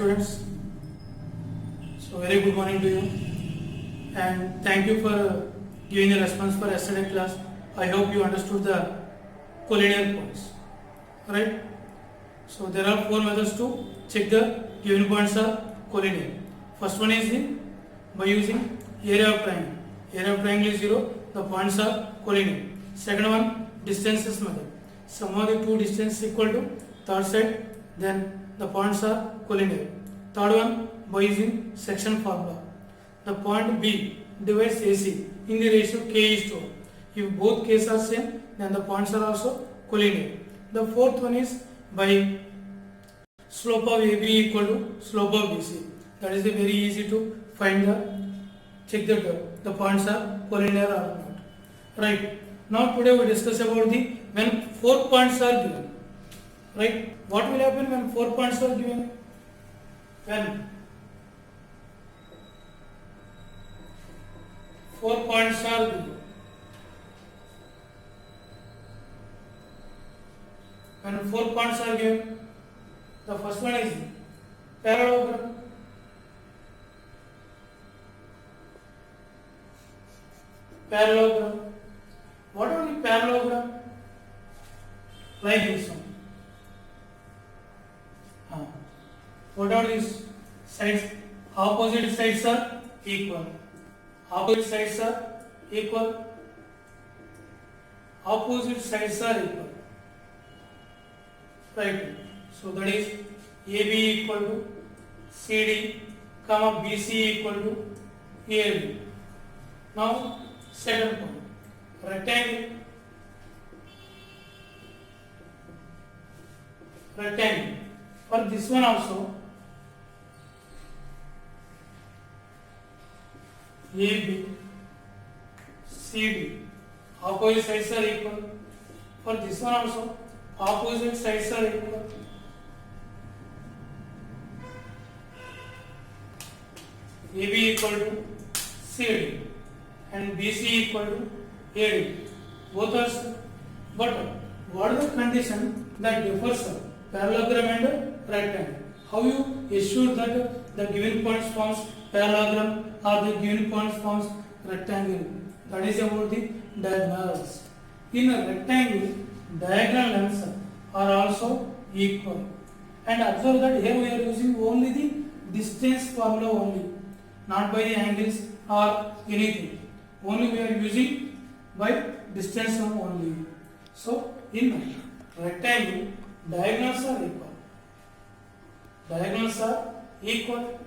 students. So very good morning to you and thank you for giving the response for yesterday class. I hope you understood the collinear points. Right? So there are four methods to check the given points are collinear. First one is by using area of triangle. Area of triangle is 0, the points are collinear. Second one, distances method. Sum of the two distances equal to third side, then the points are collinear. Third one, by using section formula. The point B divides AC in the ratio K is to 1. If both K's are same, then the points are also collinear. The fourth one is by slope of AB equal to slope of BC. That is very easy to find check the points are collinear or not. Right. Now today we discuss about the when 4 points are given. Right. What will happen when 4 points are given? When 4 points are given. When 4 points are given, the first one is parallelogram. Parallelogram. What are the parallelogram? Like this one. What are these sides? Opposite sides are equal. Opposite sides are equal. Opposite sides are equal. Right. So that is AB equal to CD, comma BC equal to AB. Now second point, rectangle. Rectangle. For this one also, AB, CD, opposite sides are equal. For this one also, opposite sides are equal. AB equal to CD and BC equal to AD. Both are same. But what is the condition that differs parallelogram and rectangle? How you assure that the given points forms parallelogram or the given points forms rectangle? That is about the diagonals. In a rectangle, diagonal lengths are also equal. And observe that here we are using only the distance formula only, not by the angles or anything. Only we are using by distance only. So in rectangle, diagonals are equal. Diagonals are equal.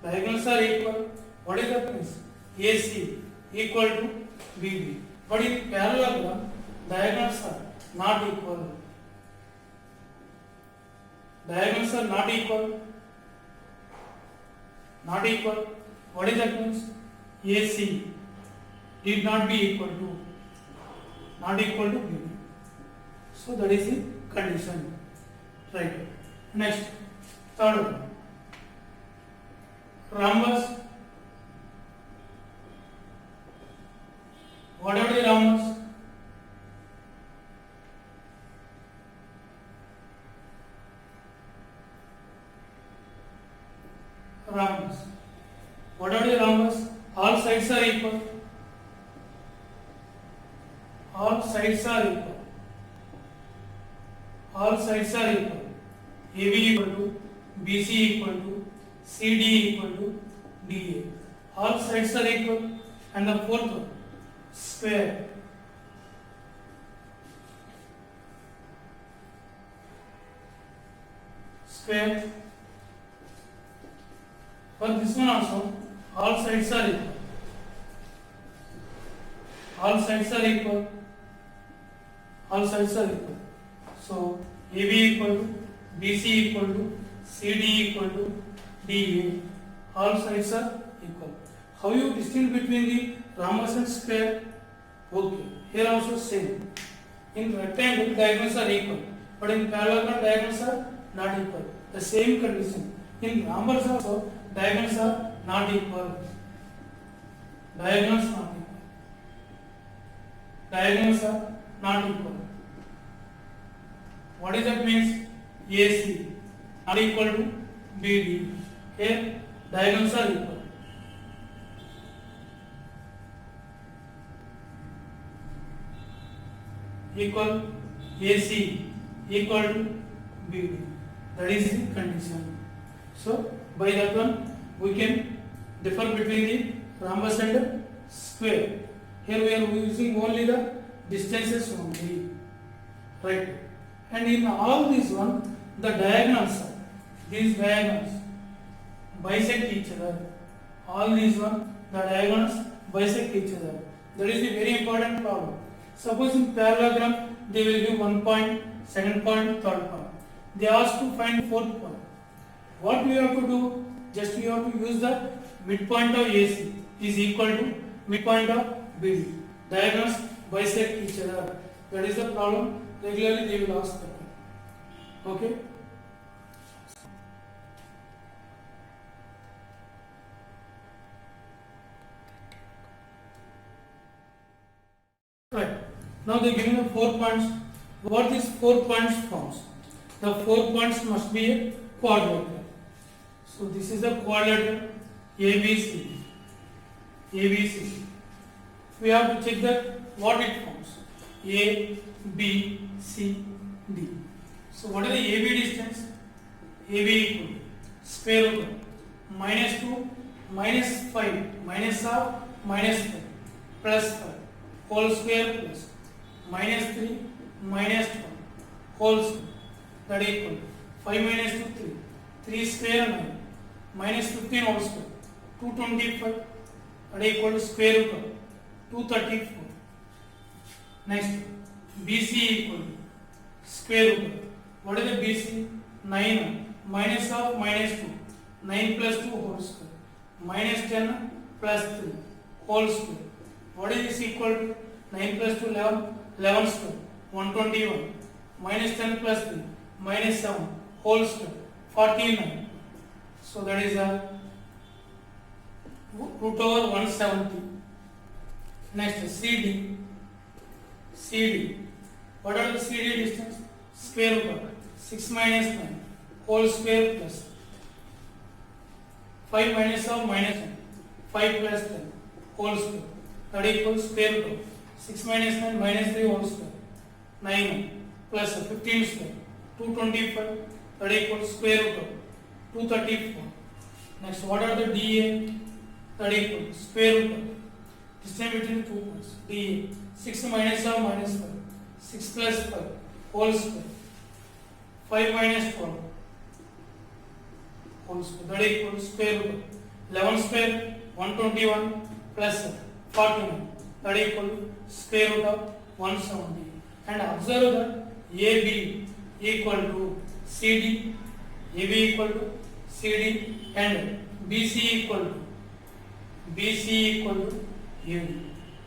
Diagonals are equal. What is that means? AC equal to BB. But in parallelogram, diagonals are not equal. Diagonals are not equal. Not equal. What is that means? AC did not be equal to, not equal to BB. So that is the condition. Right. Next, third one. Rhombus. What are the rhombus? Rhombus. What are the rhombus? All sides are equal. All sides are equal. All sides are equal. AB equal to BC equal to CD equal to DA. All sides are equal. And the fourth one, square. Square. For this one also, all sides are equal. All sides are equal. All sides are equal. So AB equal to BC equal to CD equal to DA. All sides are equal. How you distinguish between the rhombus and square? Okay. Here also same. In rectangle, diagonals are equal, but in parallelogram, diagonals are not equal. The same condition. In rhombus also, diagonals are not equal. Diagonals not equal. Diagonals are not equal. What is that means? AC not equal to BD. Here diagonals are equal. Equal AC equal to BD. That is the condition. So by that one we can differ between the rhombus and square. Here we are using only the distances only, right? And in all these one, the diagonals, these diagonals bisect each other. All these one, the diagonals bisect each other. That is a very important problem. Suppose in parallelogram they will give 1 point, second point, third point. They ask to find fourth point. What we have to do? Just we have to use the midpoint of AC is equal to midpoint of BD. Diagonals bisect each other. That is the problem. Regularly they will ask that. Okay? Right. Now they are giving the 4 points. What these 4 points forms? The 4 points must be a quadrilateral. So this is a quadrilateral ABC. ABC. We have to check that what it forms. A, B, C, D. So what is the AB distance? AB equal to square root of minus 2 minus 5 minus of minus 5 plus 5 whole square plus minus 3 minus 1 whole square, that equal to 5 minus 2 3 3 square 9 minus 15 whole square 225, that equal to square root of 234. Next BC equal to square root of what is the BC? 9 minus of minus 2 9 plus 2 whole square minus 10 plus 3 whole square. What is this equal to? 9 plus 2 11 11 square 121 minus 10 plus 3 minus 7 whole square 49. So that is a root over 170. Next CD. CD. What are the CD distance? Square root of 6 minus 9 whole square plus 5 minus of minus 1 5 plus 10 whole square, that equals square root of 6 minus 9 minus 3 whole square 9 plus 15 square 225, that equals square root of 234. Next, what are the DA? That equals square root of distance between 2 points. DA 6 minus of minus 5 6 plus 5 whole square 5 minus 12 whole square, that equals square root of 11 square 121 plus 49, that equal to square root of 170. And observe that AB equal to CD, AB equal to CD, and BC equal to AB.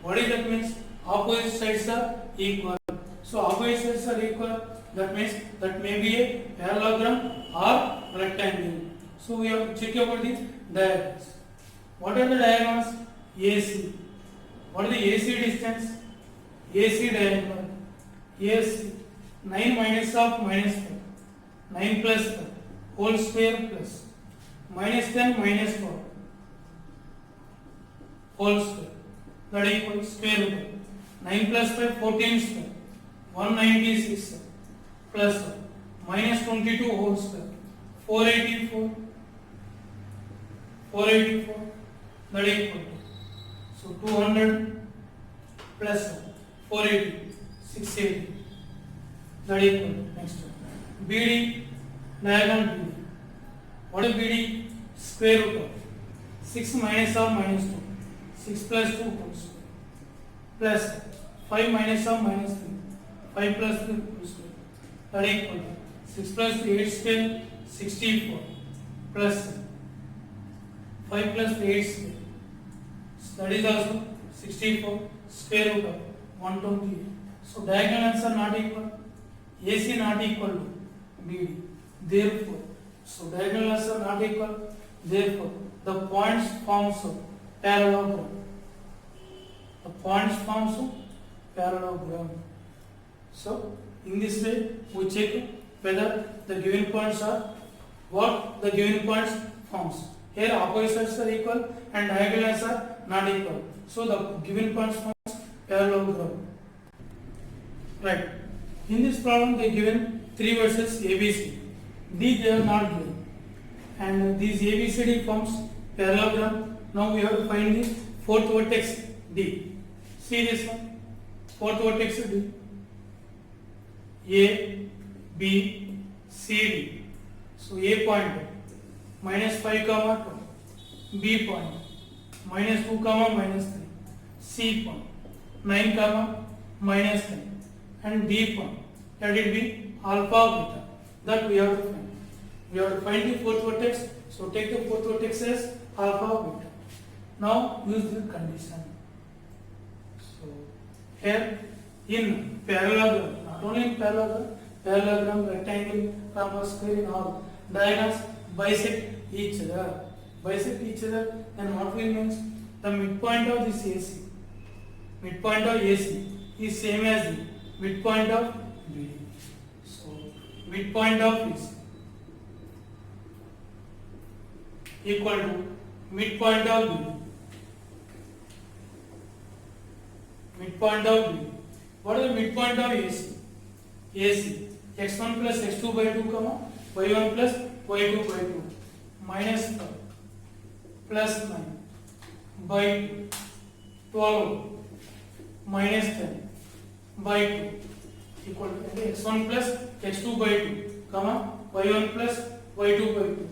What is that means? Opposite sides are equal. So opposite sides are equal. That means that may be a parallelogram or rectangle. So we have to check about the diagonals. What are the diagonals? AC. What is the AC distance? AC diagonal. AC 9 minus of minus 5 9 plus 5 whole square plus minus 10 minus 4 whole square, that equals square root of 9 plus 5 14 square 196 plus minus 22 whole square 484, that equal to, so 200 plus 480 680, that equal to, next one BD, diagonal BD. What is BD? Square root of 6 minus of minus 2 6 plus 2 whole square plus 5 minus of minus 3 5 plus 3 whole square, that equal to 6 plus 3 8 square 64 plus 5 plus 8 square, that is also 64 square root of 128. So diagonals are not equal, AC not equal to BD. Therefore, so diagonals are not equal. Therefore, the points forms of parallelogram. The points forms of parallelogram. So in this way, we check whether the given points are what the given points forms. Here opposite sides are equal and diagonals are not equal. So the given points forms parallelogram. Right. In this problem they given 3 verses ABC. D they are not given. And these ABCD forms parallelogram. Now we have to find the fourth vertex D. See this one. Fourth vertex D. A, B, C, D. So A point minus 5 comma 2. B point minus 2 comma minus 3. C point 9 comma minus 10. And D point, let it be alpha beta. That we have to find. We have to find the fourth vertex. So take the fourth vertex as alpha beta. Now use the condition. So here in parallelogram, not only in parallelogram, rectangle, rhombus, square, in all diagonals bisect each other. Bisect each other, then what will means the midpoint of this AC. Midpoint of AC is same as the midpoint of BD. So midpoint of AC equal to midpoint of BD. Midpoint of BD. What is the midpoint of AC? AC x1 plus x2 by 2 comma y1 plus y2 by 2 minus 5 plus 9 by 2 12 minus 10 by 2 equal to x1 plus x2 by 2 comma y1 plus y2 by 2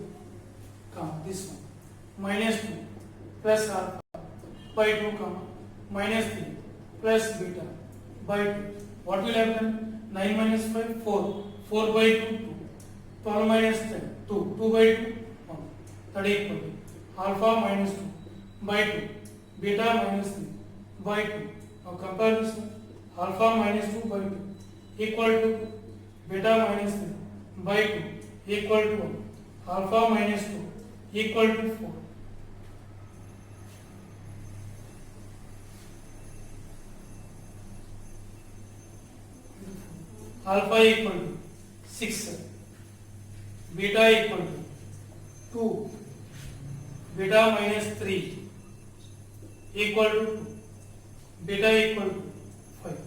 comma this one minus 2 plus alpha by 2 comma minus 3 plus beta by 2. What will happen? 9 minus 5 4 4 by 2 2 12 minus 10 2 2 by 2 1 that is equal to alpha minus 2 by 2 beta minus 3 by 2. Now compare this one. Alpha minus 2 by 2 equal to beta minus 3 by 2 equal to 1. Alpha minus 2 equal to 4. Alpha equal to 6, beta equal to 2, beta minus 3 equal to 2, beta equal to 5.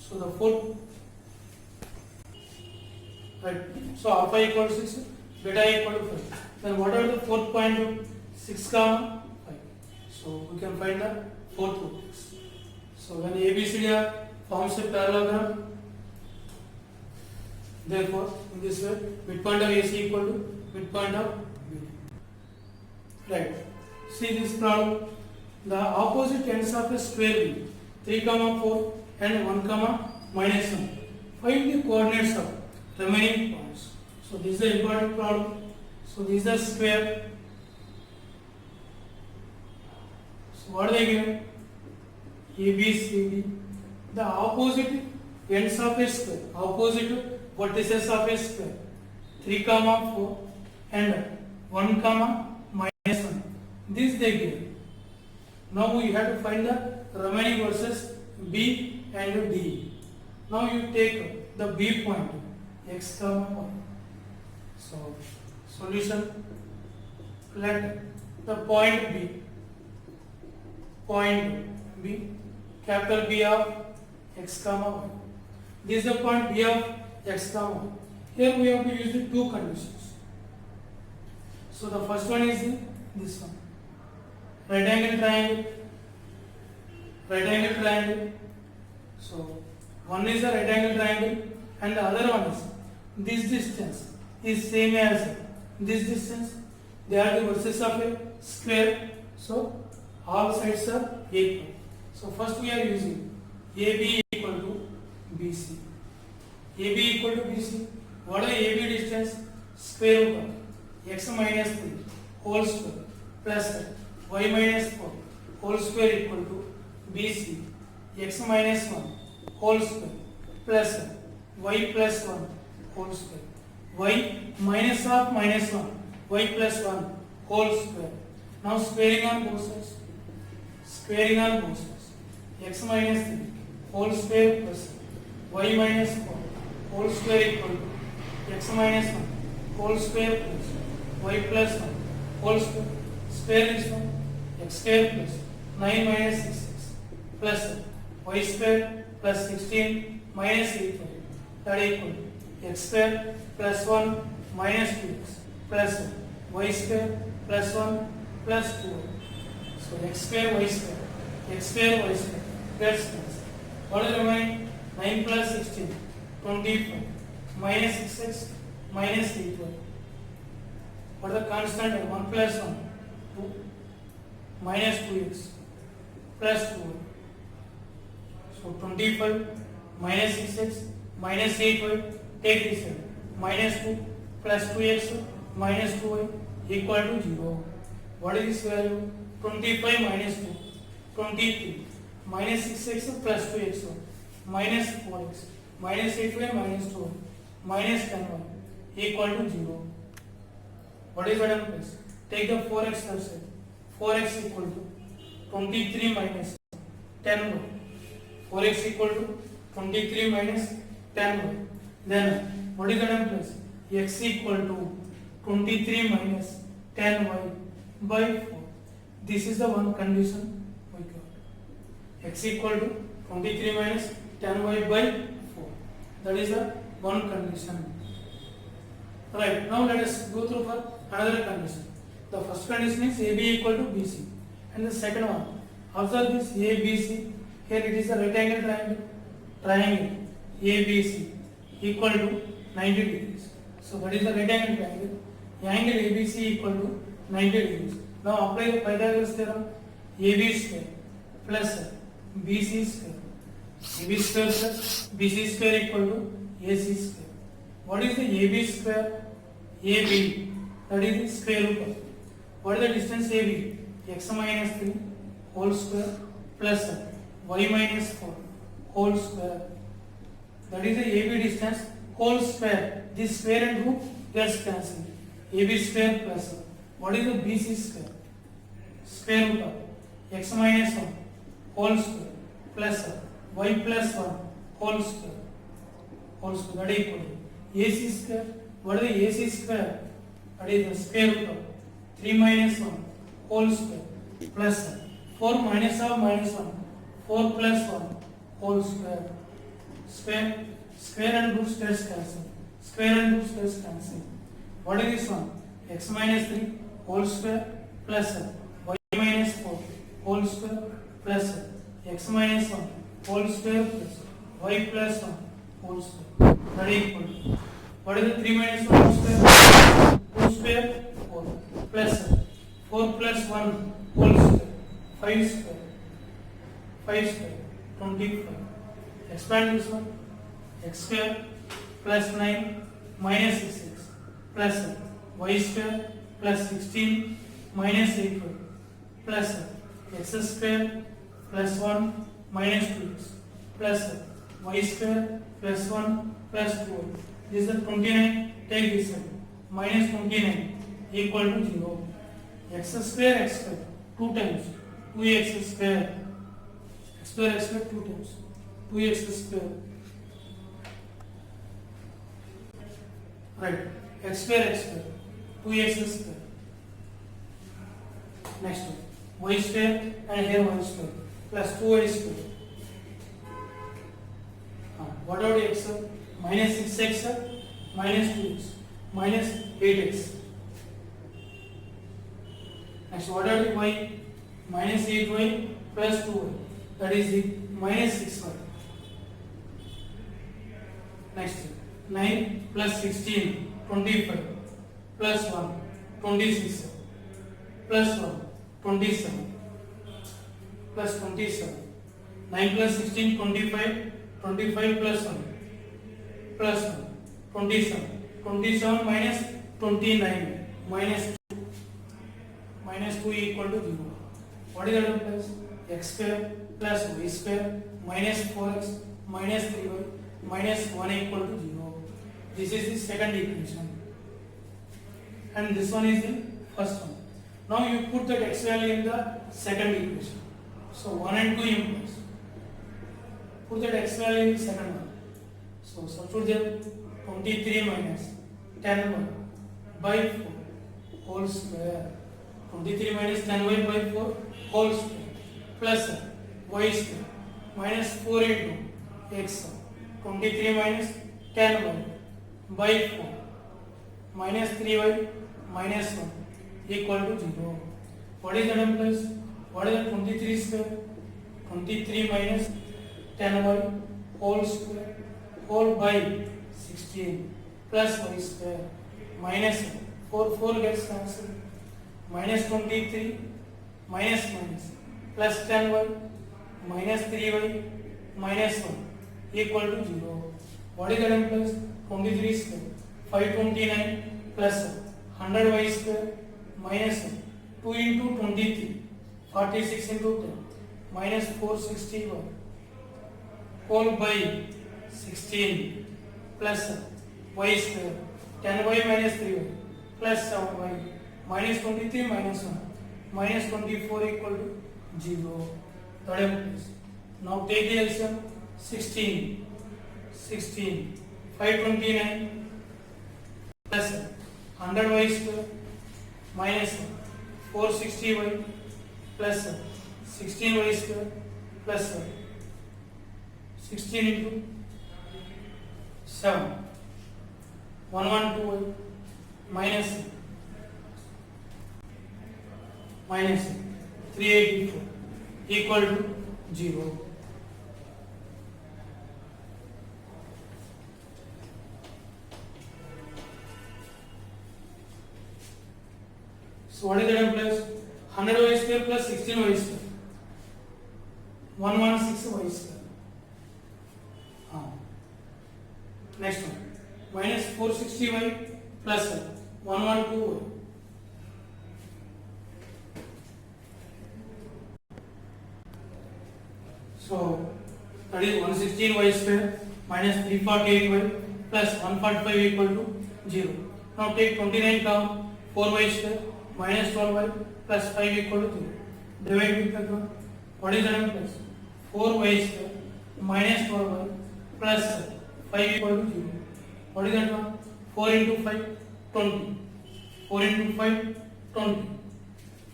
So the fourth, right? So alpha equal to 6, beta equal to 5. Then what are the fourth point of 6 comma 5? So we can find the fourth vertex. So when ABCD forms a parallelogram, therefore, in this way, midpoint of AC equal to midpoint of BD. Right. See this problem. The opposite ends of a square will 3 comma 4 and 1 comma minus 1. Find the coordinates of remaining points. So this is the important problem. So this is the square. So what are they given? A, B, C, D. The opposite ends of a square. Opposite vertices of a square 3 comma 4 and 1 comma minus 1. This they give. Now we have to find the remaining verses B and D. Now you take the B point x comma 1. So solution, let the point B capital B of x comma 1. This is the point B of x comma 1. Here we have to use the two conditions. So the first one is this one. Right angle triangle. So one is a right angle triangle and the other one is this distance is same as this distance. They are the vertices of a square. So all sides are equal. So first we are using AB equal to BC. AB equal to BC. What is AB distance? Square root of x minus 3 whole square plus y minus 4 whole square equal to BC x minus 1 whole square plus y plus 1 whole square. Y minus of minus 1 y plus 1 whole square. Now squaring on both sides. X minus 3 whole square plus y minus 4 whole square equal to x minus 1 whole square plus y plus 1 whole square. Square this one, x square plus 9 minus 6x plus y square plus 16 minus 8y, that equal to x square plus 1 minus 2x plus y square plus 1 plus 2y. So x square y square gets cancelled. What is remaining? 9 plus 16, 25 minus 6x minus 8y. What is the constant? 1 plus 1, 2 minus 2x plus 2y. So 25 minus 6x minus 8y, take this side, minus 2 plus 2x minus 2y equal to 0. What is this value? 25 minus 2, 23 minus 6x plus 2x minus 4x minus 8y minus 2y minus 10y equal to 0. What is that place? Take the 4x outside. 4x equal to 23 minus 10y. 4x equal to 23 minus 10y. Then what is that place? X equal to 23 minus 10y by 4. This is the one condition we got. X equal to 23 minus 10y by 4. That is the one condition. Right, now let us go through for another condition. The first condition is AB equal to BC. And the second one, observe this ABC. Here it is a right angle triangle. Triangle ABC equal to 90 degrees. So that is the right angle triangle. Angle ABC equal to 90 degrees. Now apply the Pythagoras theorem. AB square plus BC square. AB square plus BC square equal to AC square. What is the AB square? AB, that is the square root of. What is the distance AB? X minus 3 whole square plus y minus 4 whole square. That is the AB distance whole square. This square and root gets cancelled. AB square plus what is the BC square? Square root of x minus 1 whole square plus y plus 1 whole square. Whole square, that is equal to AC square. What is the AC square? That is the square root of 3 minus 1 whole square plus 4 minus 1 4 plus 1 whole square. Square and roots gets cancelled. Square and roots gets cancelled. What is this one? X minus 3 whole square plus y minus 4 whole square plus x minus 1 whole square plus y plus 1 whole square. That is equal to what is the 3 minus 1 whole square? 2 square 4 plus 4 plus 1 whole square 5 square 25. Expand this one. X square plus 9 minus 6x plus y square plus 16 minus 8y plus x square plus 1 minus 2x plus y square plus 1 plus 2y. This is the 29. Take this one. Minus 29 equal to 0. X square 2 times 2x square. X square 2 times 2x square. Right. X square 2x square. Next one. Y square and here y square plus 2y square. What about x? Minus 6x minus 2x minus 8x. Next, what about y? Minus 8y plus 2y. That is the minus 6y. Next, 9 plus 16, 25 plus 1, 26 plus 1, 27 plus 27. 9 plus 16, 25, 25 plus 1 plus 1, 27. 27 minus 29 minus 2. Minus 2 equal to 0. What is that plus? X square plus y square minus 4x minus 3y minus 1 equal to 0. This is the second equation. And this one is the first one. Now you put that x value in the second equation. So 1 and 2 implies. Put that x value in the second one. So substitute them 23 minus 10y by 4 whole square. 23 minus 10y by 4 whole square plus y square minus 4 into x. 23 minus 10y by 4 minus 3y minus 1 equal to 0. What is the term plus? What is the 23 square? 23 minus 10y whole square whole by 16 plus y square minus 4 gets cancelled minus 23 minus plus 10y minus 3y minus 1 equal to 0. What is the term plus? 23 square 529 plus 100y square minus 2 into 23 46 into 10 minus 461 whole by 16 plus y square 10y minus 3y plus 7y minus 23 minus 1 minus 24 equal to 0. Third place. Now take the LCM 16 529 plus 100y square minus 460y plus 16y square plus 16 into 7 112y minus 384 equal to 0. So what is the term plus? 100y square plus 16y square 116y square. Next one minus 460y plus 112y. So that is 116y square minus 348y plus 145 equal to 0. Now take 29 down 4y square minus 12y plus 5 equal to 0. Divide with that one. What is the term plus? 4y square minus 12y plus 5 equal to 0. What is that one? 4 into 5 20. 4 into 5 20.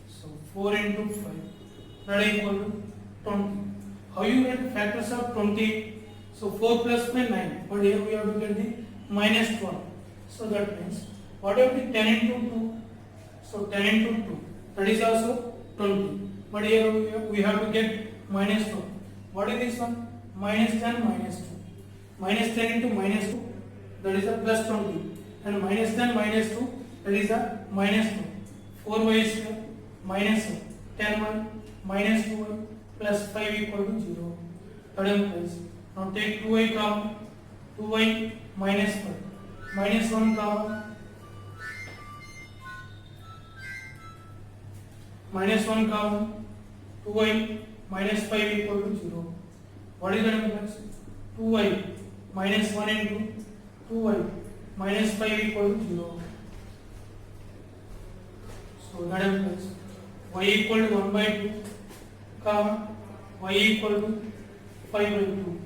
So 4 into 5 that is equal to 20. How you get factors of 20? So 4 plus 5 9. But here we have to get the minus 12. So that means what will be 10 into 2? So 10 into 2 that is also 20. But here we have to get minus 12. What is this one? Minus 10 minus 2. Minus 10 into minus 2 that is a plus 20. And minus 10 minus 2 that is a minus 2. 4y square minus 10y minus 2y plus 5 equal to 0. Third place. Now take 2y common. 2y minus 5 minus 1 common. Minus 1 common. 2y minus 5 equal to 0. What is the difference? 2y minus 1 into 2y minus 5 equal to 0. So that implies y equal to 1 by 2 comma y equal to 5 by 2.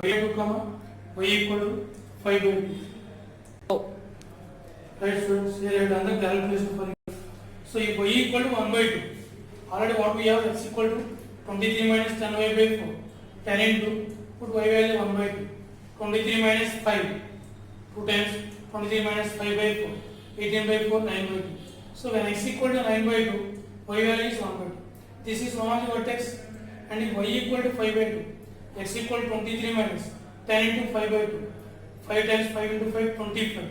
Y 2 comma y equal to 5 by 2. Right students, here I have done the calculation for you. So if y equal to 1 by 2, already what we have x equal to 23 minus 10y by 4. 10 into put y value 1 by 2. 23 minus 5 2 times 23 minus 5 by 4. 18 by 4 9 by 2. So when x equal to 9 by 2, y value is 1 by 2. This is one of the vertex, and if y equal to 5 by 2, x equal to 23 minus 10 into 5 by 2. 5 times 5 into 5 25.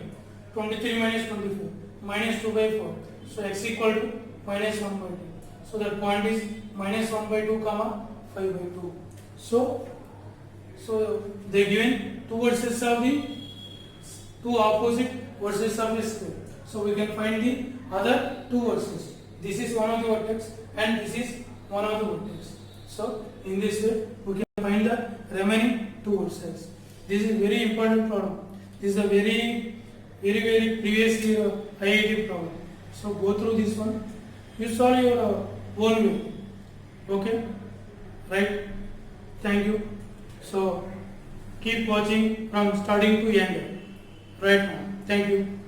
23 minus 24 minus 2 by 4. So x equal to minus 1 by 2. So that point is minus 1 by 2 comma 5 by 2. So they given two vertices of the two opposite vertices of the square. So we can find the other two vertices. This is one of the vertex and this is one of the vertex. So in this way we can find the remaining two vertices. This is very important problem. This is a very previous year IIT problem. So go through this one. You solve your own way. Okay? Right? Thank you. So keep watching from starting to end. Right now. Thank you.